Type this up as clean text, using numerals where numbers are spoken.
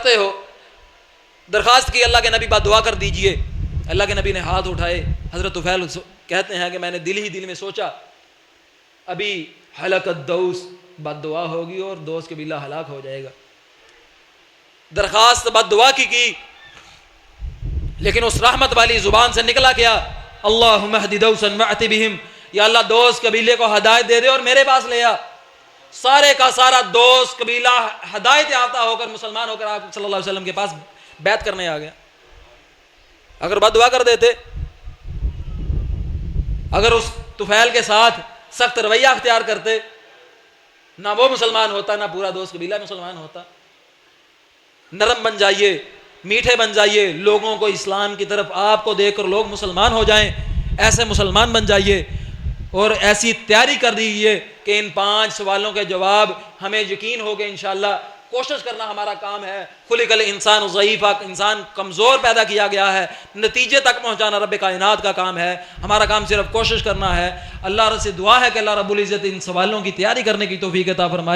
کرتے ہو؟ درخواست کی اللہ کے نبی بات دعا کر دیجئے. اللہ کے نبی نے ہاتھ اٹھائے. حضرت طفیل کہتے ہیں کہ میں نے دل ہی دل میں سوچا ابھی ہلاکت دوس بد دعا ہوگی اور دوست قبیلہ ہلاک ہو جائے گا. درخواست بد دعا کی لیکن اس رحمت والی زبان سے نکلا کیا؟ اللہم اہد دوسا وأت بہم. یا اللہ دوست قبیلے کو ہدایت دے دے اور میرے پاس لے آ. سارے کا سارا دوست قبیلہ ہدایت یافتہ ہو کر مسلمان ہو کر آپ صلی اللہ علیہ وسلم کے پاس بیعت کرنے آ گیا. اگر بد دعا کر دیتے، اگر اس طفیل کے ساتھ سخت رویہ اختیار کرتے، نہ وہ مسلمان ہوتا نہ پورا دوست قبیلہ مسلمان ہوتا. نرم بن جائیے، میٹھے بن جائیے، لوگوں کو اسلام کی طرف آپ کو دیکھ کر لوگ مسلمان ہو جائیں، ایسے مسلمان بن جائیے. اور ایسی تیاری کر دیجیے کہ ان 5 سوالوں کے جواب ہمیں یقین ہو کہ انشاءاللہ کوشش کرنا ہمارا کام ہے. خلق الانسان ضعیفا، انسان کمزور پیدا کیا گیا ہے، نتیجے تک پہنچانا رب کائنات کا کام ہے. ہمارا کام صرف کوشش کرنا ہے. اللہ سے دعا ہے کہ اللہ رب العزت ان سوالوں کی تیاری کرنے کی توفیق عطا فرمائے.